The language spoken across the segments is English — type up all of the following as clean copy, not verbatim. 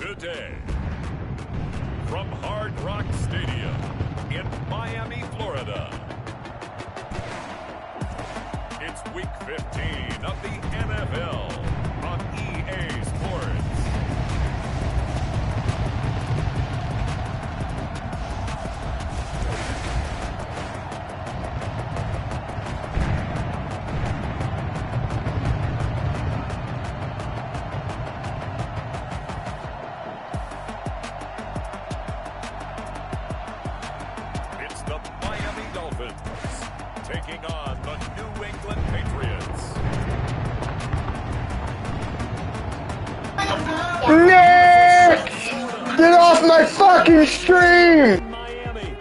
Today, from Hard Rock Stadium in Miami, Florida, it's Week 15 of the NFL on EA Sports. It's the Miami Dolphins taking on the New England Patriots. Nick! Get off my fucking stream! Miami.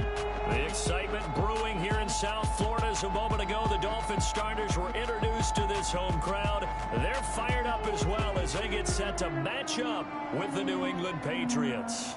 The excitement brewing here in South Florida. As a moment ago, the Dolphins starters were introduced to this home crowd. They're fired up as well as they get set to match up with the New England Patriots.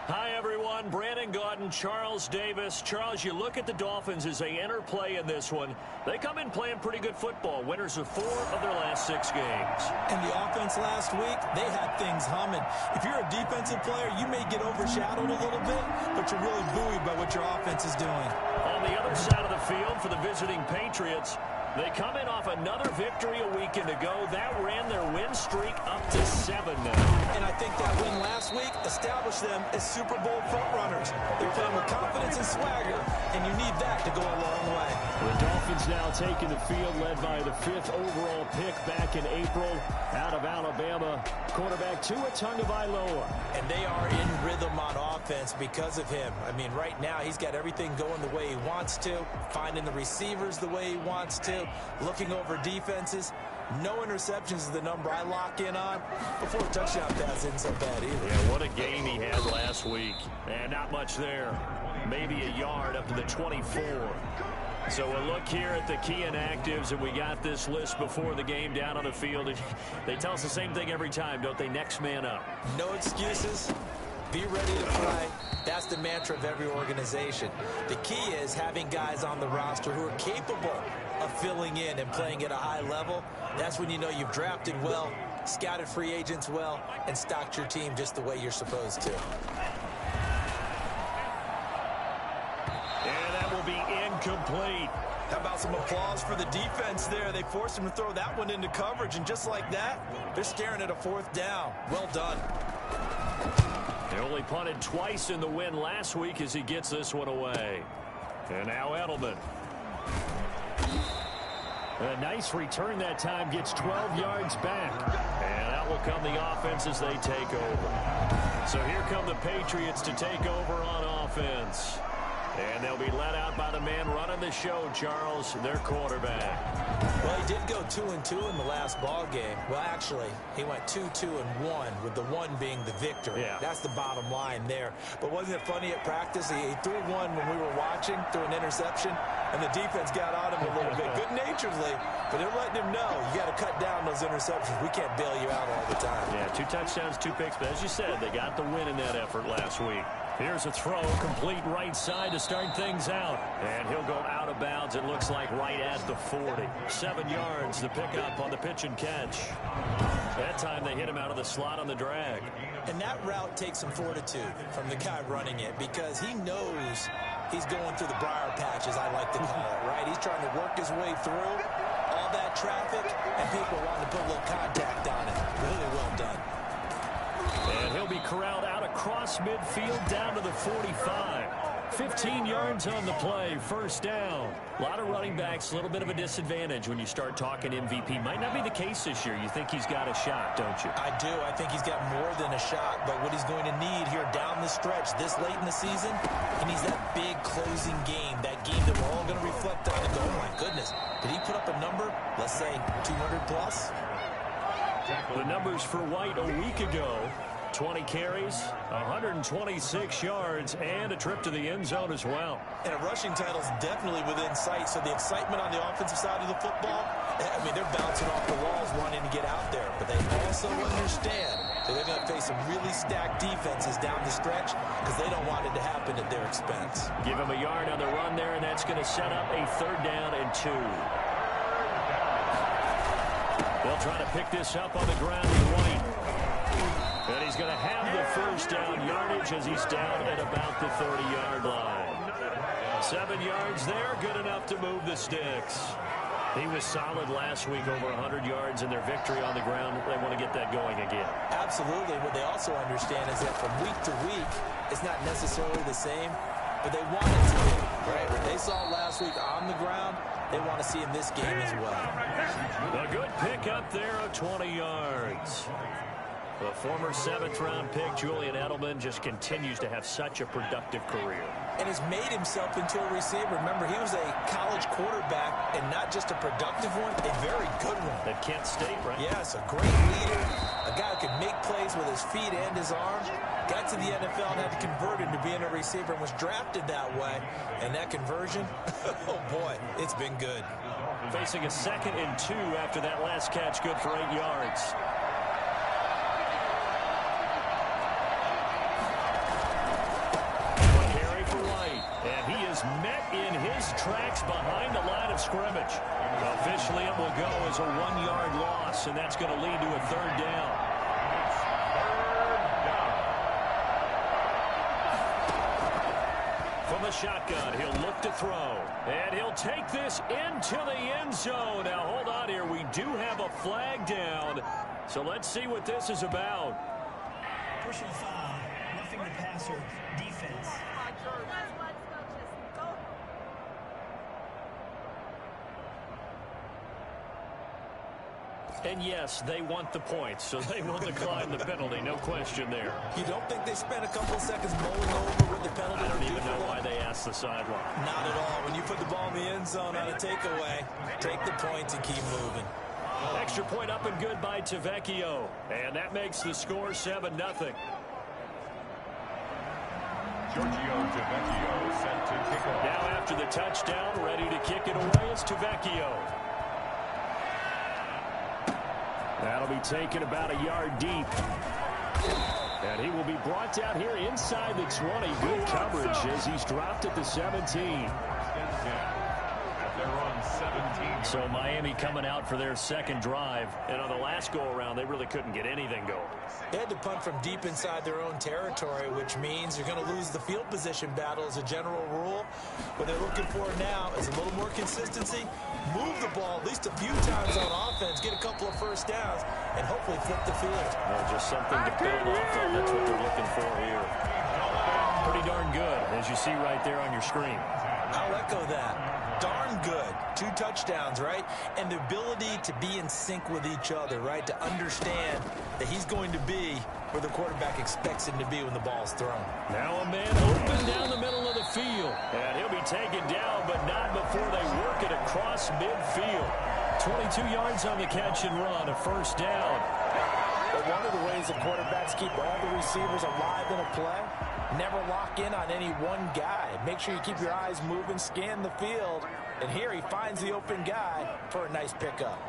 Hi, everyone. Brandon Gaudin, Charles Davis. Charles, you look at the Dolphins as they enter play in this one. They come in playing pretty good football. Winners of 4 of their last 6 games. And the offense last week, they had things humming. If you're a defensive player, you may get overshadowed a little bit, but you're really buoyed by what your offense is doing. On the other side of the field for the visiting Patriots, they come in off another victory a weekend ago. That ran their win streak up to 7 now. And I think that win last week established them as Super Bowl frontrunners. They're playing with confidence and swagger, and you need that to go a long way. The Dolphins now taking the field, led by the 5th overall pick back in April out of Alabama, quarterback Tua Tagovailoa. And they are in rhythm on offense because of him. I mean, right now, he's got everything going the way he wants to, finding the receivers the way he wants to, looking over defenses. No interceptions is the number I lock in on. Before a touchdown pass isn't so bad either. Yeah, what a game he had last week. And not much there. Maybe a yard up to the 24. So a look here at the key inactives, and we got this list before the game down on the field. They tell us the same thing every time, don't they? Next man up. No excuses. Be ready to play. That's the mantra of every organization. The key is having guys on the roster who are capable of filling in and playing at a high level. That's when you know you've drafted well, scouted free agents well, and stocked your team just the way you're supposed to. And that will be incomplete. How about some applause for the defense there? They forced him to throw that one into coverage, and just like that, they're staring at a 4th down. Well done. They only punted twice in the win last week as he gets this one away. And now Edelman. A nice return that time, gets 12 yards back. And out will come the offense as they take over. So here come the Patriots to take over on offense. And they'll be let out by the man running the show, Charles, their quarterback. Well, he did go 2-2 in the last ball game. Well, actually, he went 2-2-1, with the 1 being the victory. Yeah. That's the bottom line there. But wasn't it funny at practice? He threw one when we were watching, threw an interception, and the defense got on him a little bit, good-naturedly. But they're letting him know, you got to cut down those interceptions. We can't bail you out all the time. Yeah, 2 touchdowns, 2 picks. But as you said, they got the win in that effort last week. Here's a throw, complete right side to start things out. And he'll go out of bounds, it looks like right at the 40. 7 yards, the pickup on the pitch and catch. That time they hit him out of the slot on the drag. And that route takes some fortitude from the guy running it, because he knows he's going through the briar patch, as I like to call it, right? He's trying to work his way through all that traffic, and people wanting to put a little contact on it. Really well done. And he'll be corralled out across midfield down to the 45. 15 yards on the play, 1st down. A lot of running backs, a little bit of a disadvantage when you start talking MVP. Might not be the case this year. You think he's got a shot, don't you? I do. I think he's got more than a shot. But what he's going to need here down the stretch this late in the season, he needs that big closing game, that game that we're all going to reflect on and go, oh, my goodness, did he put up a number, let's say 200 plus? The numbers for White a week ago. 20 carries, 126 yards, and a trip to the end zone as well. And a rushing title is definitely within sight, so the excitement on the offensive side of the football, I mean, they're bouncing off the walls wanting to get out there, but they also understand So they're going to face some really stacked defenses down the stretch because they don't want it to happen at their expense. Give him a yard on the run there, and that's going to set up a 3rd down and 2. They'll try to pick this up on the ground with White. And he's going to have the 1st down yardage as he's down at about the 30-yard line. 7 yards there, good enough to move the sticks. He was solid last week, over 100 yards in their victory on the ground. They want to get that going again. Absolutely. What they also understand is that from week to week, it's not necessarily the same, but they want it to be, right? What they saw last week on the ground, they want to see in this game as well. A good pickup there of 20 yards. The former 7th-round pick, Julian Edelman, just continues to have such a productive career. And has made himself into a receiver. Remember, he was a college quarterback, and not just a productive one, a very good one. At Kent State, right? Yes, a great leader, a guy who could make plays with his feet and his arms. Got to the NFL and had to convert into being a receiver and was drafted that way. And that conversion, oh boy, it's been good. Facing a 2nd and 2 after that last catch, good for 8 yards. Met in his tracks behind the line of scrimmage. Officially, it will go as a 1-yard loss, and that's going to lead to a 3rd down. From the shotgun, he'll look to throw, and he'll take this into the end zone. Now, hold on here. We do have a flag down, so let's see what this is about. Personal foul, roughing the passer, defense. And yes, they want the points, so they will decline the penalty. No question there. You don't think they spent a couple of seconds mulling over what the penalty? I don't even know why they asked the sideline. Not at all. When you put the ball in the end zone on a takeaway, take the points and keep moving. Extra point up and good by Tavecchio. And that makes the score 7-0. Giorgio Tavecchio set to kick off. Now after the touchdown, ready to kick it away is Tavecchio. That'll be taken about a yard deep. And he will be brought down here inside the 20. Good coverage as he's dropped at the 17. So Miami coming out for their 2nd drive. And on the last go-around, they really couldn't get anything going. They had to punt from deep inside their own territory, which means you're going to lose the field position battle as a general rule. What they're looking for now is a little more consistency. Move the ball at least a few times on offense, get a couple of 1st downs, and hopefully flip the field. Just something to build off of. That's what they're looking for here. Pretty darn good, as you see right there on your screen. I'll echo that. Darn good. 2 touchdowns, right? And the ability to be in sync with each other, right? To understand that he's going to be where the quarterback expects him to be when the ball's thrown. Now a man open down the middle of the field. And he'll be taken down, but not before they work it across midfield. 22 yards on the catch and run, a 1st down. But one of the ways the quarterbacks keep all the receivers alive in a play, never lock in on any one guy. Make sure you keep your eyes moving, scan the field. And here he finds the open guy for a nice pickup.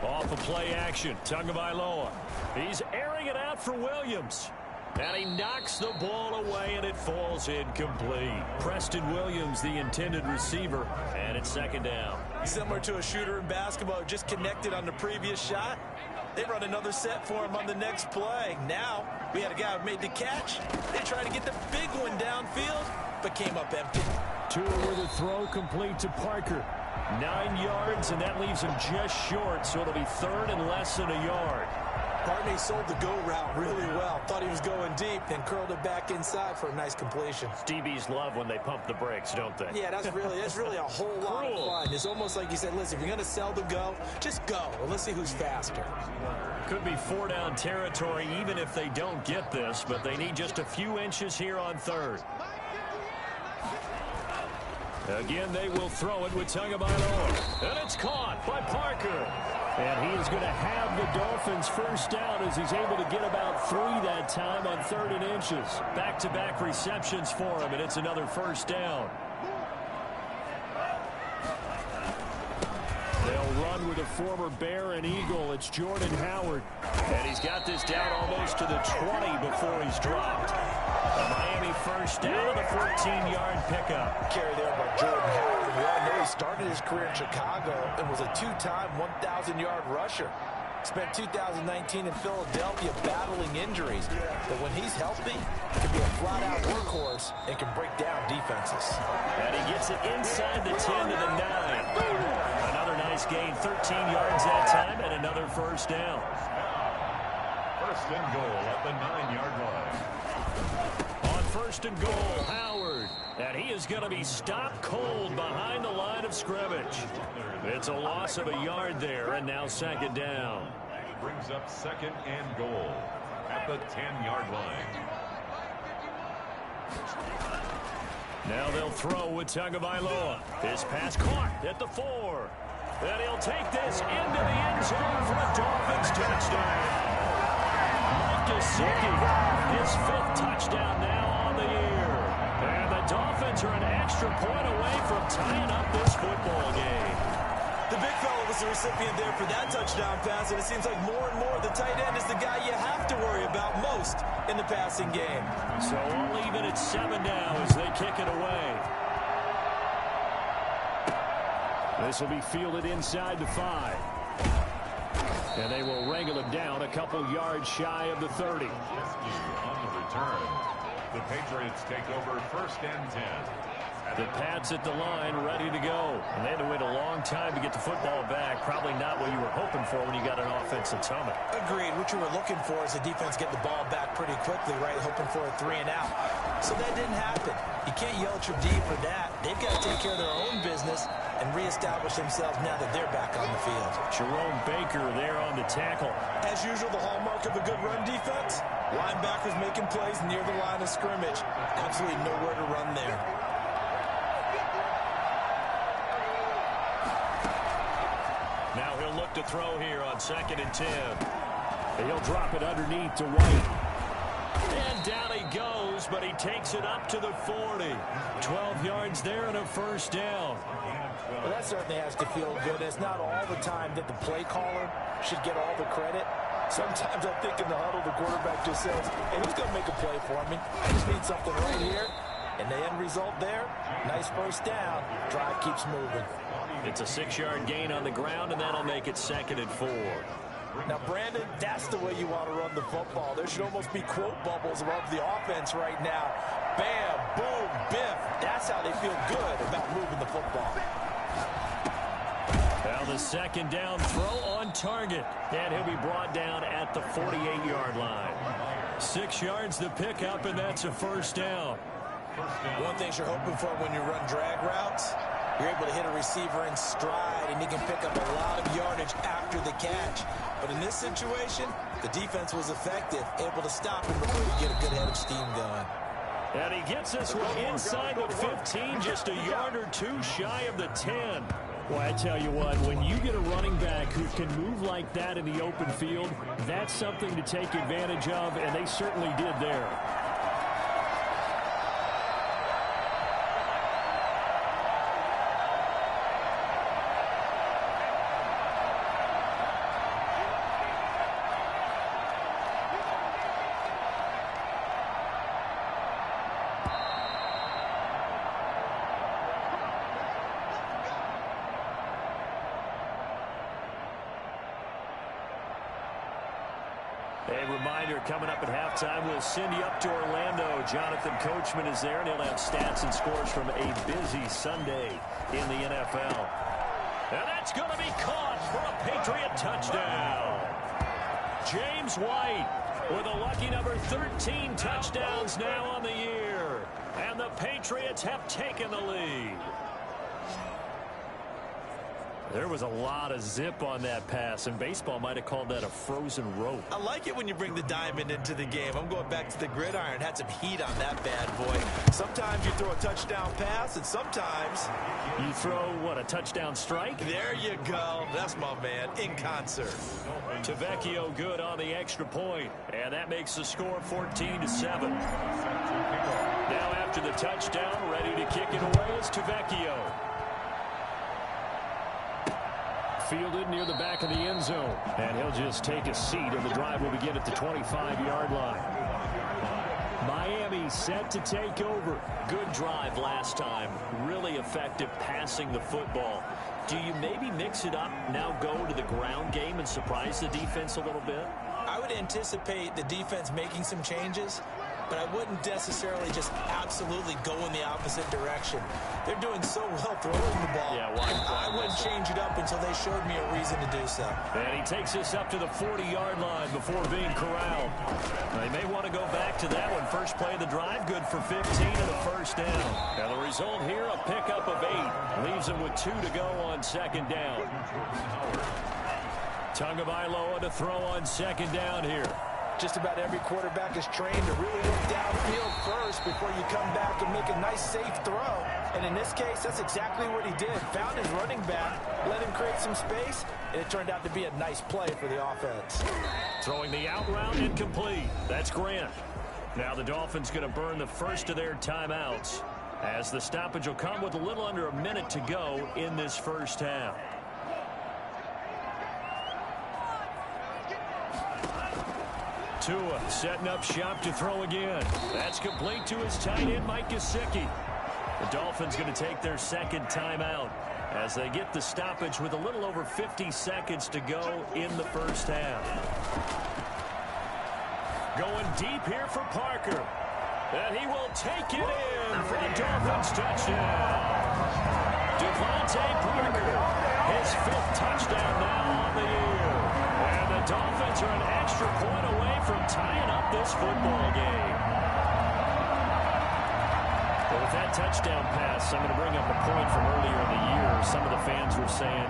Off of play action, Tagovailoa. He's airing it out for Williams. And he knocks the ball away, and it falls incomplete. Preston Williams, the intended receiver, and it's 2nd down. Similar to a shooter in basketball, just connected on the previous shot. They run another set for him on the next play. Now, we had a guy who made the catch. They tried to get the big one downfield, but came up empty. Tua with a throw complete to Parker. 9 yards, and that leaves him just short, so it'll be 3rd and less than a yard. Barney sold the go route really well. Thought he was going deep, then curled it back inside for a nice completion. DBs love when they pump the brakes, don't they? Yeah, that's really a whole lot of fun. It's almost like you said, listen, if you're going to sell the go, just go. Well, let's see who's faster. Could be 4-down territory even if they don't get this, but they need just a few inches here on 3rd. Again, they will throw it with Tagovailoa. And it's caught by Parker. And he is going to have the Dolphins 1st down as he's able to get about 3 that time on 3rd and inches. Back-to-back receptions for him, and it's another 1st down. They'll run with a former Bear and Eagle. It's Jordan Howard. And he's got this down almost to the 20 before he's dropped. A Miami first down on a 14-yard pickup. Carry there by Jordan Howard. We all know he started his career in Chicago and was a two-time 1,000-yard rusher. Spent 2019 in Philadelphia battling injuries. But when he's healthy, he can be a flat-out workhorse and can break down defenses. And he gets it inside the 10 to the 9. Another nice gain, 13 yards that time, and another first down. First and goal at the 9-yard line. On first and goal, Howard. And he is going to be stopped cold behind the line of scrimmage. It's a loss of a yard there, and now second down. Brings up second and goal at the 10-yard line. Now they'll throw with Tagovailoa. His pass caught at the 4. And he'll take this into the end zone for a Dolphins touchdown. Mike Gesicki, his 5th touchdown now on the year. And the Dolphins are an extra point away from tying up this football game. The big fella was the recipient there for that touchdown pass, and it seems like more and more the tight end is the guy you have to worry about most in the passing game. So all even at 7 now as they kick it away. This will be fielded inside the 5. And they will wrangle him down a couple yards shy of the 30. On the return, the Patriots take over first and 10. The Pats at the line, ready to go. And they had to wait a long time to get the football back. Probably not what you were hoping for when you got an offensive summit. Agreed. What you were looking for is the defense getting the ball back pretty quickly, right? Hoping for a 3 and out. So that didn't happen. You can't yell at your D for that. They've got to take care of their own business and reestablish themselves now that they're back on the field. Jerome Baker there on the tackle. As usual, the hallmark of a good run defense, linebackers making plays near the line of scrimmage. Absolutely nowhere to run there. Now he'll look to throw here on second and 10. And he'll drop it underneath to White. And down he goes, but he takes it up to the 40. 12 yards there and a first down. Well, that certainly has to feel good. It's not all the time that the play caller should get all the credit. Sometimes I think in the huddle, the quarterback just says, hey, who's going to make a play for me? I just need something right here. And the end result there, nice first down. Drive keeps moving. It's a 6-yard gain on the ground, and that'll make it second and 4. Now, Brandon, that's the way you want to run the football. There should almost be quote bubbles above the offense right now. Bam, boom, biff. That's how they feel good about moving the football. Now the second down throw on target. And he'll be brought down at the 48-yard line. 6 yards to pick up, and that's a first down. One thing you're hoping for when you run drag routes, you're able to hit a receiver in stride, and he can pick up a lot of yardage after the catch. But in this situation, the defense was effective, able to stop him before you get a good head of steam going. And he gets this one inside the 15, just a yard or two shy of the 10. Well, I tell you what, when you get a running back who can move like that in the open field, that's something to take advantage of, and they certainly did there. A reminder, coming up at halftime, we'll send you up to Orlando. Jonathan Coachman is there, and he'll have stats and scores from a busy Sunday in the NFL. And that's going to be caught for a Patriot touchdown. James White with a lucky number 13 touchdowns now on the year. And the Patriots have taken the lead. There was a lot of zip on that pass, and baseball might have called that a frozen rope. I like it when you bring the diamond into the game. I'm going back to the gridiron. Had some heat on that bad boy. Sometimes you throw a touchdown pass, and sometimes you throw, what, a touchdown strike? There you go. That's my man, in concert. Tavecchio good on the extra point, and that makes the score 14-7. Now after the touchdown, ready to kick it away is Tavecchio. fielded near the back of the end zone. And he'll just take a seat, and the drive will begin at the 25-yard line. Miami set to take over. Good drive last time. Really effective passing the football. Do you maybe mix it up, now go to the ground game and surprise the defense a little bit? I would anticipate the defense making some changes, but I wouldn't necessarily just absolutely go in the opposite direction. They're doing so well throwing the ball. Yeah, I wouldn't change it up until they showed me a reason to do so. And he takes us up to the 40-yard line before being corralled. They may want to go back to that one. First play of the drive, good for 15 and a first down. Now the result here, a pickup of 8. Leaves them with 2 to go on second down. Tagovailoa to throw on second down here. Just about every quarterback is trained to really look downfield first before you come back and make a nice, safe throw. And in this case, that's exactly what he did. Found his running back, let him create some space, and it turned out to be a nice play for the offense. Throwing the out route incomplete. That's Grant. Now the Dolphins going to burn the first of their timeouts, as the stoppage will come with a little under a minute to go in this first half. Tua setting up shop to throw again. That's complete to his tight end, Mike Gesicki. The Dolphins going to take their second timeout as they get the stoppage with a little over 50 seconds to go in the first half. Going deep here for Parker. And he will take it in for the Dolphins touchdown. Devontae Parker, his 5th touchdown now on the year. And the Dolphins are an extra point away from tying up this football game. Well, with that touchdown pass, I'm going to bring up a point from earlier in the year. Some of the fans were saying,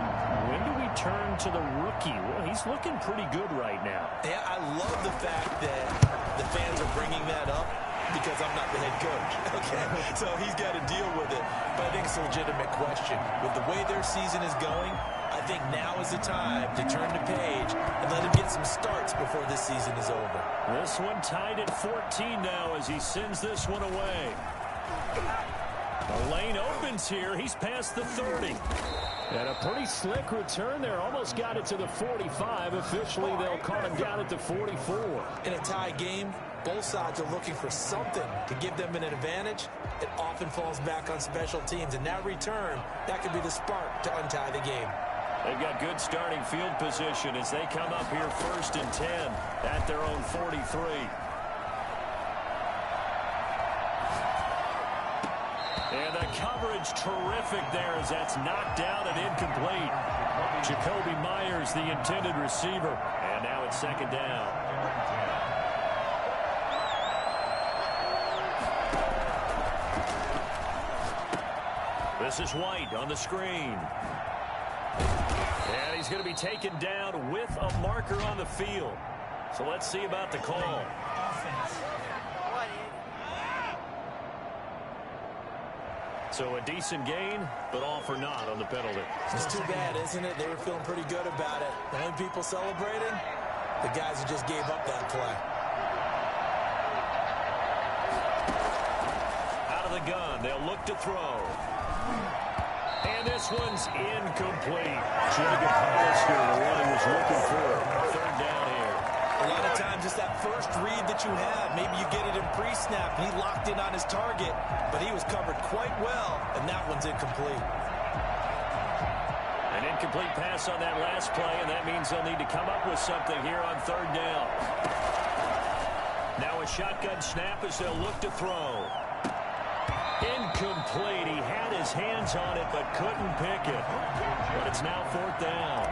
when do we turn to the rookie? Well, he's looking pretty good right now. Yeah, I love the fact that the fans are bringing that up because I'm not the head coach. Okay, so he's got to deal with it. But I think it's a legitimate question. With the way their season is going, I think now is the time to turn the page and let him get some starts before this season is over. This one tied at 14 now as he sends this one away. The lane opens here. He's past the 30. And a pretty slick return there. Almost got it to the 45. Officially, they'll call him down at the 44. In a tie game, both sides are looking for something to give them an advantage. It often falls back on special teams. And that return, that could be the spark to untie the game. They've got good starting field position as they come up here 1st and 10 at their own 43. And the coverage terrific there as that's knocked down and incomplete. Jacoby Myers, the intended receiver. And now it's second down. This is White on the screen. And he's going to be taken down with a marker on the field. So let's see about the call. So a decent gain, but all for naught on the penalty. It's too bad, isn't it? They were feeling pretty good about it. The only people celebrating, the guys who just gave up that play. Out of the gun, they'll look to throw. And this one's incomplete. Jacob Hollister, the one he was looking for. Third down here. A lot of times it's that first read that you have. Maybe you get it in pre-snap, and he locked in on his target, but he was covered quite well, and that one's incomplete. An incomplete pass on that last play, and that means they'll need to come up with something here on third down. Now a shotgun snap as they'll look to throw. Incomplete. He had his hands on it, but couldn't pick it. But it's now 4th down.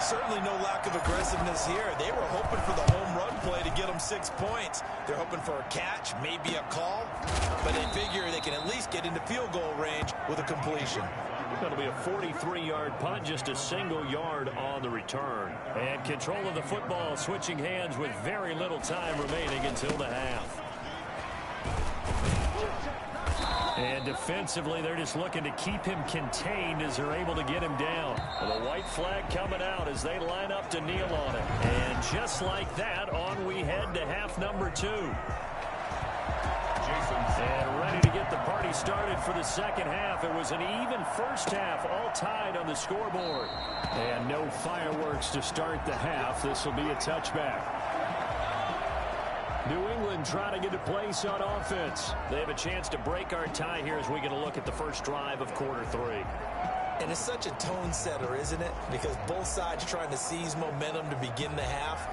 Certainly no lack of aggressiveness here. They were hoping for the home run play to get them 6 points. They're hoping for a catch, maybe a call, but they figure they can at least get into field goal range with a completion. That'll be a 43-yard punt, just a single yard on the return. And control of the football, switching hands with very little time remaining until the half. And defensively, they're just looking to keep him contained as they're able to get him down. Well, the white flag coming out as they line up to kneel on it. And just like that, on we head to half number 2. And ready to get the party started for the second half. It was an even first half, all tied on the scoreboard. And no fireworks to start the half. This will be a touchback. New England trying to get a place on offense. They have a chance to break our tie here as we get a look at the first drive of quarter 3. And it's such a tone setter, isn't it? Because both sides trying to seize momentum to begin the half.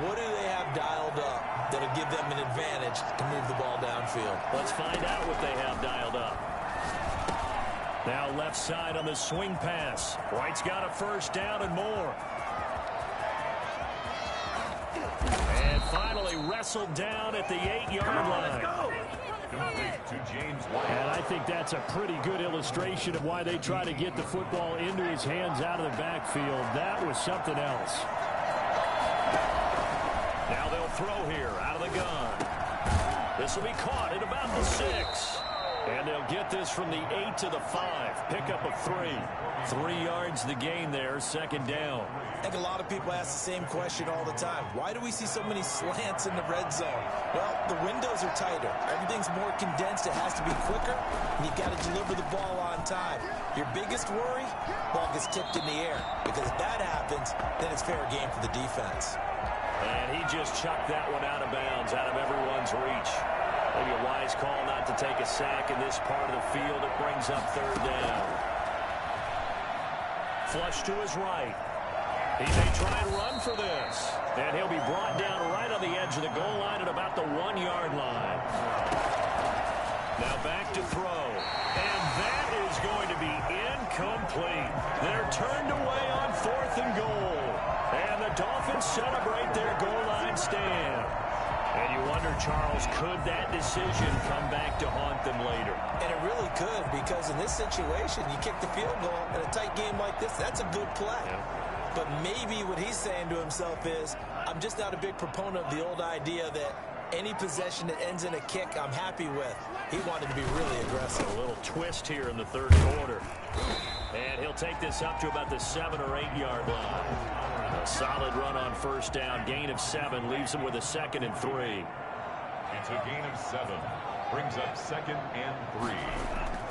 What do they have dialed up that'll give them an advantage to move the ball downfield? Let's find out what they have dialed up. Now left side on the swing pass. White's got a first down and more. And finally wrestled down at the 8-yard line. Let's go. To James White. And I think that's a pretty good illustration of why they try to get the football into his hands out of the backfield. That was something else. Now they'll throw here out of the gun. This will be caught at about the 6. And they'll get this from the 8 to the 5. Pickup of 3. 3 yards the gain there, second down. I think a lot of people ask the same question all the time. Why do we see so many slants in the red zone? Well, the windows are tighter. Everything's more condensed. It has to be quicker, and you've got to deliver the ball on time. Your biggest worry, ball gets tipped in the air. Because if that happens, then it's fair game for the defense. And he just chucked that one out of bounds, out of everyone's reach. Maybe a wise call not to take a sack in this part of the field. It brings up third down. Flush to his right. He may try and run for this. And he'll be brought down right on the edge of the goal line at about the 1-yard line. Now back to throw. And that is going to be incomplete. They're turned away on 4th and goal. And the Dolphins celebrate their goal line stand. And you wonder, Charles, could that decision come back to haunt them later? And it really could, because in this situation, you kick the field goal in a tight game like this, that's a good play. Yeah. But maybe what he's saying to himself is, I'm just not a big proponent of the old idea that any possession that ends in a kick I'm happy with. He wanted to be really aggressive. A little twist here in the third quarter. And he'll take this up to about the 7 or 8-yard line. A solid run on first down. Gain of 7 leaves him with a 2nd and 3. It's a gain of 7. Brings up 2nd and 3.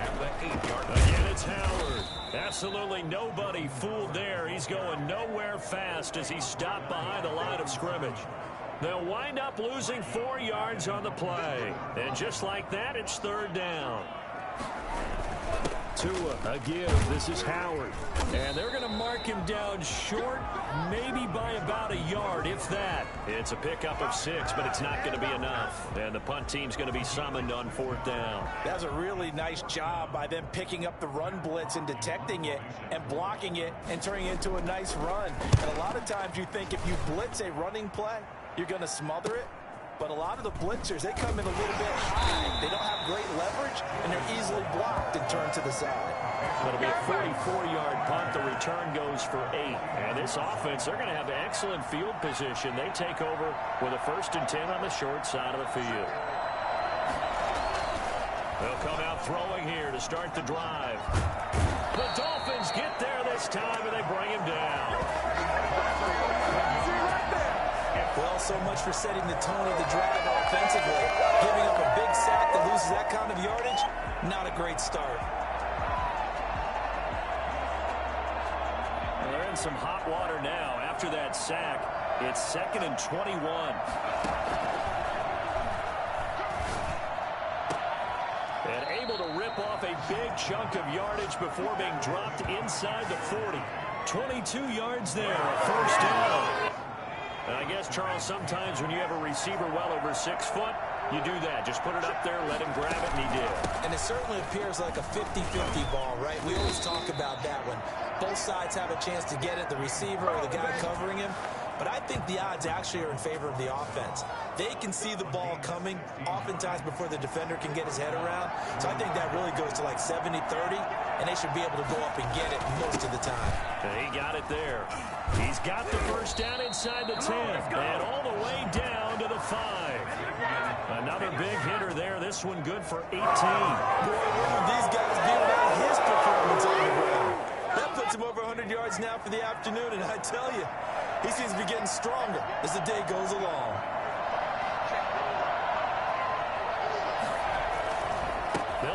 At the 8-yard line. Again, it's Howard. Absolutely nobody fooled there. He's going nowhere fast as he stopped behind the line of scrimmage. They'll wind up losing 4 yards on the play. And just like that, it's third down. Tua again. This is Howard. And they're going to mark him down short, maybe by about a yard, if that. It's a pickup of 6, but it's not going to be enough. And the punt team's going to be summoned on 4th down. That was a really nice job by them picking up the run blitz and detecting it and blocking it and turning it into a nice run. And a lot of times you think if you blitz a running play, you're going to smother it. But a lot of the blitzers, they come in a little bit high. They don't have great leverage, and they're easily blocked and turned to the side. It'll be a 44-yard punt. The return goes for 8. And this offense, they're going to have excellent field position. They take over with a 1st and 10 on the short side of the field. They'll come out throwing here to start the drive. The Dolphins get there this time, and they bring him down. Well, so much for setting the tone of the drive offensively. Giving up a big sack that loses that kind of yardage, not a great start. They're in some hot water now. After that sack, it's 2nd and 21. And able to rip off a big chunk of yardage before being dropped inside the 40. 22 yards there, a first down. And I guess, Charles, sometimes when you have a receiver well over 6 foot, you do that. Just put it up there, let him grab it, and he did. And it certainly appears like a 50-50 ball, right? We always talk about that when both sides have a chance to get it, the receiver or the guy covering him. But I think the odds actually are in favor of the offense. They can see the ball coming oftentimes before the defender can get his head around. So I think that really goes to like 70-30, and they should be able to go up and get it most of the time. And he got it there. He's got the first down inside the 10 and all the way down to the 5. Another big hitter there. This one good for 18. Boy, what would these guys be without his performance on the ground? That puts him over 100 yards now for the afternoon, and I tell you, he seems to be getting stronger as the day goes along.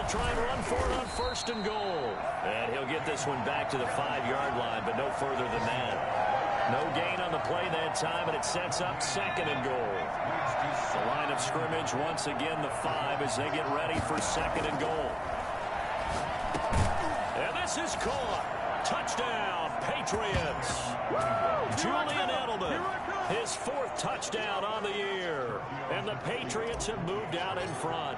They'll try and run for it on 1st and goal. And he'll get this one back to the 5-yard line, but no further than that. No gain on the play that time, and it sets up 2nd and goal. The line of scrimmage, once again, the 5 as they get ready for 2nd and goal. And this is caught. Touchdown, Patriots. Julian Edelman, his 4th touchdown on the year. And the Patriots have moved out in front.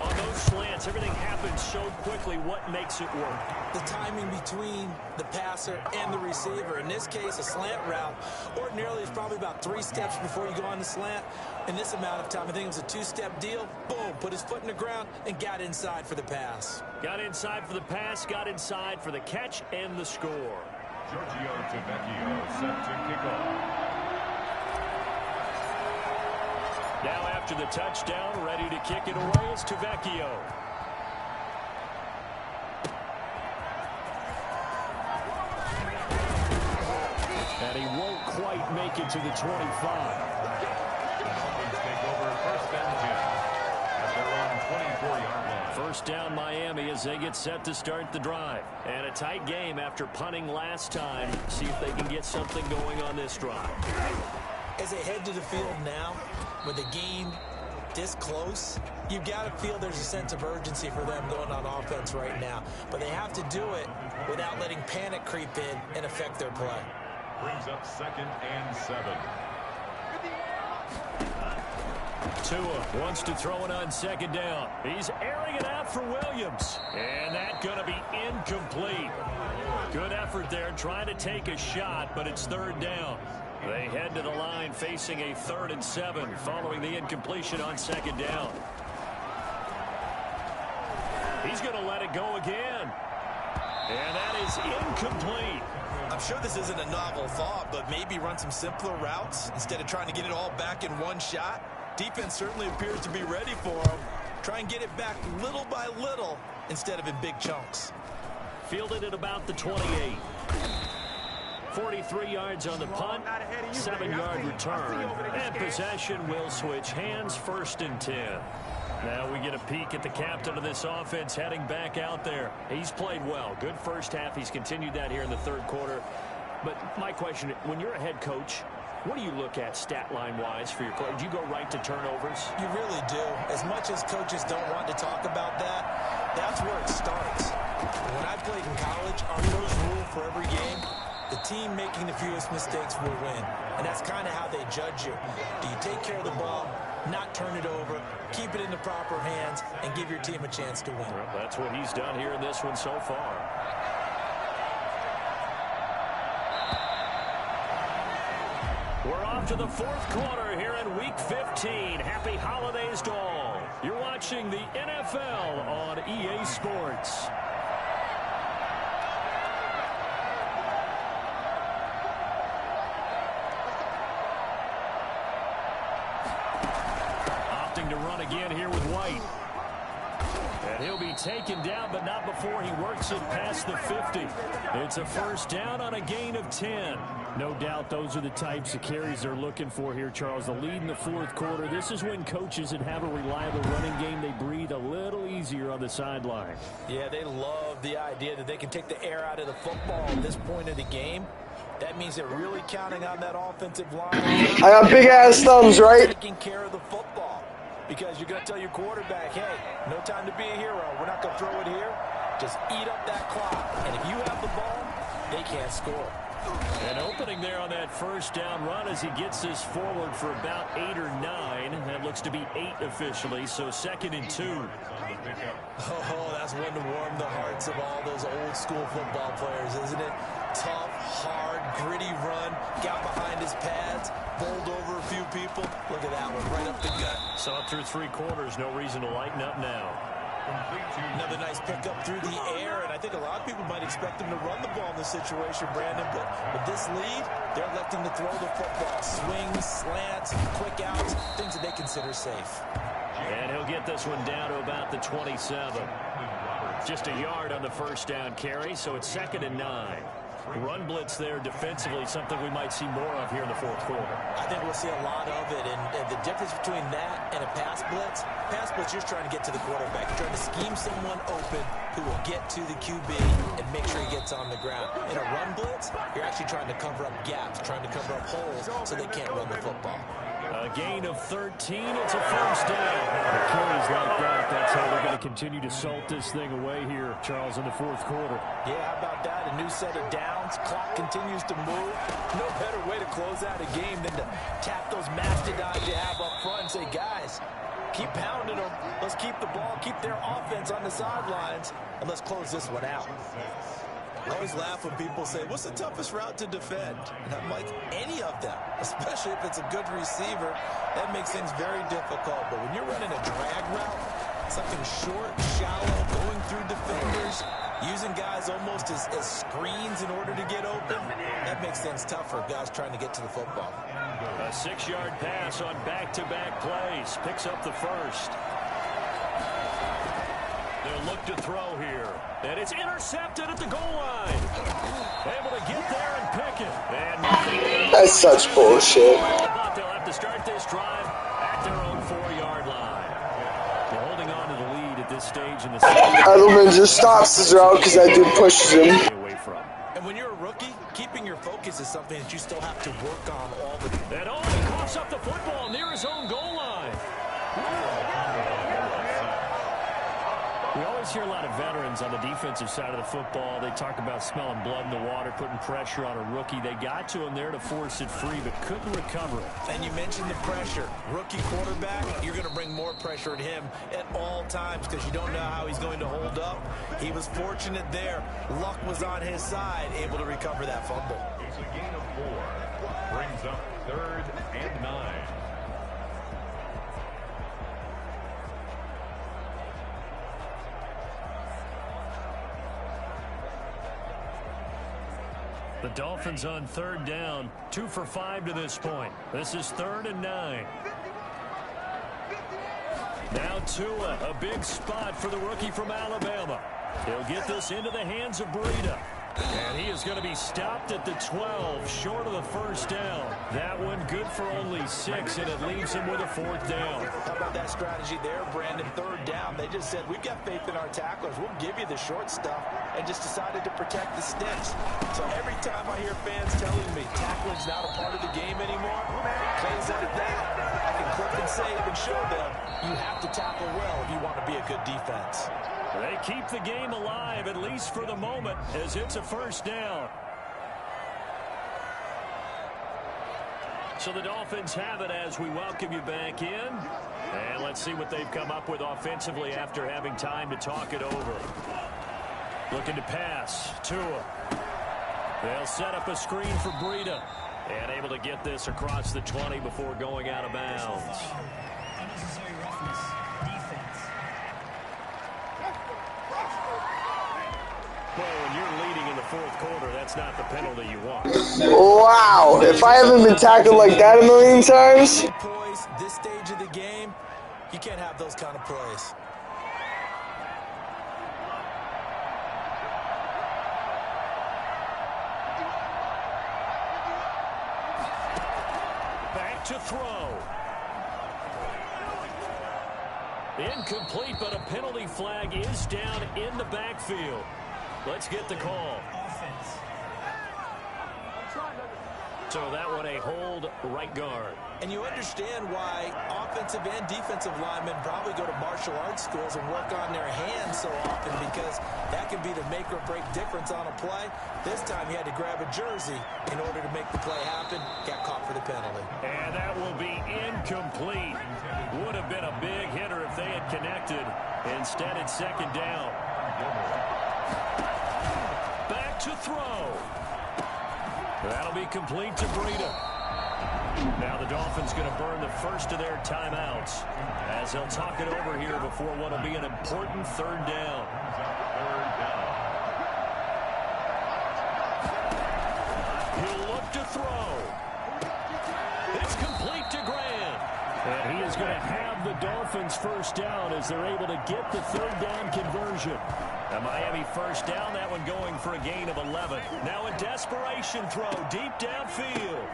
On those slants, everything happens so quickly. What makes it work? The timing between the passer and the receiver. In this case, a slant route ordinarily is probably about 3 steps before you go on the slant. In this amount of time, I think it was a 2-step deal. Boom, put his foot in the ground and got inside for the pass. Got inside for the pass, got inside for the catch and the score. Giorgio Tavecchio set to kick off. Now after the touchdown, ready to kick it away is Tavecchio. And he won't quite make it to the 25. Dolphins take over 1st and 10 at their own 24-yard line. First down Miami as they get set to start the drive. And a tight game after punting last time. See if they can get something going on this drive. As they head to the field now, with the game this close, you've got to feel there's a sense of urgency for them going on offense right now. But they have to do it without letting panic creep in and affect their play. Brings up 2nd and 7. Tua wants to throw it on 2nd down. He's airing it out for Williams. And that's going to be incomplete. Good effort there trying to take a shot, but it's 3rd down. They head to the line facing a 3rd and 7 following the incompletion on 2nd down. He's going to let it go again. And that is incomplete. I'm sure this isn't a novel thought, but maybe run some simpler routes instead of trying to get it all back in one shot. Defense certainly appears to be ready for him. Try and get it back little by little instead of in big chunks. Fielded at about the 28. 43 yards on the punt, 7-yard return, and possession will switch hands, 1st and 10. Now we get a peek at the captain of this offense heading back out there. He's played well. Good first half. He's continued that here in the 3rd quarter. But my question, when you're a head coach, what do you look at stat line-wise for your coach? Do you go right to turnovers? You really do. As much as coaches don't want to talk about that, that's where it starts. When I played in college, our first rule for every game, the team making the fewest mistakes will win. And that's kind of how they judge you. Do you take care of the ball, not turn it over, keep it in the proper hands, and give your team a chance to win? Well, that's what he's done here in this one so far. We're off to the 4th quarter here in Week 15. Happy holidays to all. You're watching the NFL on EA Sports. To run again here with White. And he'll be taken down, but not before he works it past the 50. It's a 1st down on a gain of 10. No doubt those are the types of carries they're looking for here, Charles. The lead in the 4th quarter. This is when coaches that have a reliable running game, they breathe a little easier on the sideline. Yeah, they love the idea that they can take the air out of the football at this point of the game. That means they're really counting on that offensive line. I got big-ass thumbs, right? Taking care of the football. Because you're going to tell your quarterback, hey, no time to be a hero. We're not going to throw it here. Just eat up that clock. And if you have the ball, they can't score. An opening there on that 1st down run as he gets this forward for about 8 or 9. That looks to be 8 officially, so 2nd and 2. Oh, that's one to warm the hearts of all those old school football players, isn't it? Tough, hard, gritty run. Got behind his pads, bowled over a few people. Look at that one, right up the gut. So through 3 quarters, no reason to lighten up now. Another nice pickup through the air, and I think a lot of people might expect him to run the ball in this situation, Brandon, but with this lead, they're electing to throw the football. Swings, slants, quick outs, things that they consider safe. And he'll get this one down to about the 27. Just a yard on the 1st down carry, so it's 2nd and 9. Run blitz there defensively, something we might see more of here in the fourth quarter. I think we'll see a lot of it, and the difference between that and a pass blitz, you're just trying to get to the quarterback. You're trying to scheme someone open who will get to the QB and make sure he gets on the ground. In a run blitz, you're actually trying to cover up gaps, trying to cover up holes so they can't run the football. A gain of 13. It's a first down. The carries like that, that's how they're going to continue to salt this thing away here, Charles, in the fourth quarter. Yeah, how about that? A new set of downs. Clock continues to move. No better way to close out a game than to tap those mastodons you have up front and say, guys, keep pounding them. Let's keep the ball, keep their offense on the sidelines, and let's close this one out. I always laugh when people say, what's the toughest route to defend? And I'm like, any of them, especially if it's a good receiver. That makes things very difficult. But when you're running a drag route, something short, shallow, going through defenders, using guys almost as screens in order to get open, that makes things tougher, guys trying to get to the football. A 6-yard pass on back-to-back plays. Picks up the first. They'll look to throw here. And it's intercepted at the goal line. Able to get there and pick it. And That's such bullshit. but they'll have to start this drive at their own 4-yard line. They're holding on to the lead at this stage in the season. Edelman just stops his route because that dude pushes him. Away from. And when you're a rookie, keeping your focus is something that you still have to work on all the time. And he coughs up the football near his own goal line. We always hear a lot of veterans on the defensive side of the football. They talk about smelling blood in the water, putting pressure on a rookie. They got to him there to force it free, but couldn't recover it. And you mentioned the pressure. Rookie quarterback, you're going to bring more pressure at him at all times because you don't know how he's going to hold up. He was fortunate there. Luck was on his side, able to recover that fumble. It's a gain of 4. Brings up 3rd and 9. The Dolphins on 3rd down, 2 for 5 to this point. This is 3rd and 9. Now Tua, a big spot for the rookie from Alabama. He'll get this into the hands of Breida. And he is going to be stopped at the 12, short of the first down. That one good for only 6, and it leaves him with a 4th down. How about that strategy there, Brandon? 3rd down. They just said, we've got faith in our tacklers. We'll give you the short stuff, and just decided to protect the sticks. So every time I hear fans telling me tackling's not a part of the game anymore, plays like that, I can clip and save and show them you have to tackle well if you want to be a good defense. They keep the game alive, at least for the moment, as it's a first down. So the Dolphins have it as we welcome you back in. And let's see what they've come up with offensively after having time to talk it over. Looking to pass. Tua. They'll set up a screen for Breida. And able to get this across the 20 before going out of bounds. Unnecessary roughness. Defense. Well, when you're leading in the fourth quarter, that's not the penalty you want. Wow. If I haven't been tackled like that a million times. Poise, this stage of the game, you can't have those kind of plays. Back to throw. Incomplete, but a penalty flag is down in the backfield. Let's get the call. Offense. So that one a hold right guard. And you understand why offensive and defensive linemen probably go to martial arts schools and work on their hands so often, because that can be the make or break difference on a play. This time he had to grab a jersey in order to make the play happen. Got caught for the penalty. And that will be incomplete. Would have been a big hitter if they had connected. Instead, it's 2nd down. Back to throw. That'll be complete to Breida. Now the Dolphins going to burn the first of their timeouts as they'll talk it over here before what will be an important 3rd down. He'll look to throw. It's complete to Grant. And he is going to have the Dolphins first down as they're able to get the 3rd down conversion. A Miami first down, that one going for a gain of 11. Now a desperation throw deep downfield.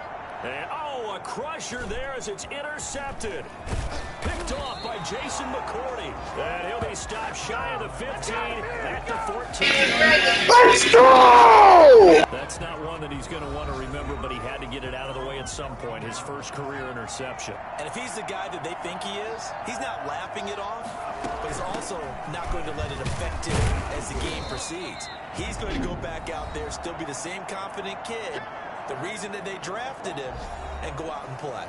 And, oh, a crusher there as it's intercepted. Picked off by Jason McCourty. And he'll be stopped shy of the 15 at the 14. Let's go! That's not one that he's going to want to remember, but he had to get it out of the way at some point. His first career interception. And if he's the guy that they think he is, he's not laughing it off, but he's also not going to let it affect him as the game proceeds. He's going to go back out there, still be the same confident kid, the reason that they drafted him, and go out and play.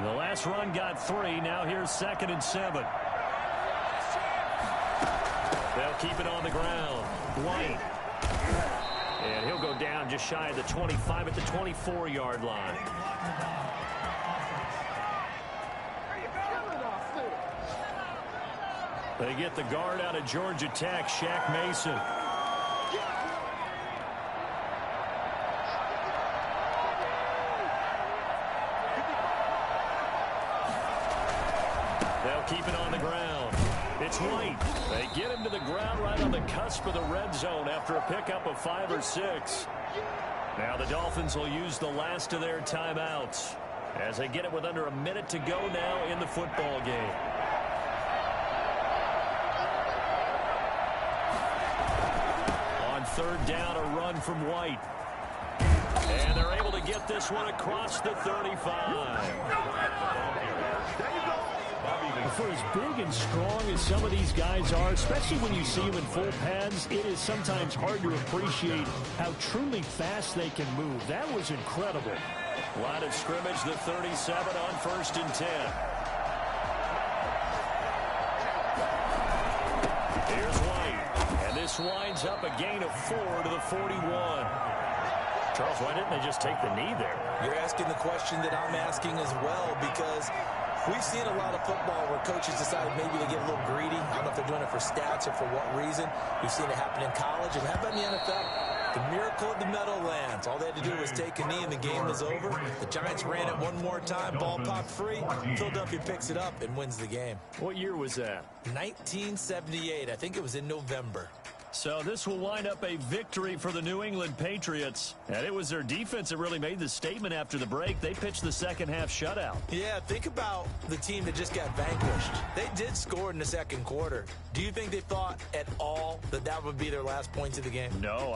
The last run got 3. Now here's 2nd and 7. They'll keep it on the ground. White. And he'll go down just shy of the 25 at the 24-yard line. They get the guard out of Georgia Tech, Shaq Mason. They'll keep it on the ground. It's White. They get him to the ground right on the cusp of the red zone after a pickup of 5 or 6. Now the Dolphins will use the last of their timeouts as they get it with under a minute to go now in the football game. On 3rd down, a run from White. And they're able to get this one across the 35. For as big and strong as some of these guys are, especially when you see them in full pads, it is sometimes hard to appreciate how truly fast they can move. That was incredible. Line of scrimmage, the 37 on 1st and 10. Here's White. And this winds up a gain of 4 to the 41. Charles, why didn't they just take the knee there? You're asking the question that I'm asking as well, because we've seen a lot of football where coaches decided maybe to get a little greedy. I don't know if they're doing it for stats or for what reason. We've seen it happen in college. And how about in the NFL? The miracle of the Meadowlands. All they had to do was take a knee and the game was over. The Giants ran it one more time. Ball popped free. Philadelphia picks it up and wins the game. What year was that? 1978. I think it was in November. So this will wind up a victory for the New England Patriots. And it was their defense that really made the statement after the break. They pitched the second-half shutout. Yeah, think about the team that just got vanquished. They did score in the second quarter. Do you think they thought at all that that would be their last points of the game? No,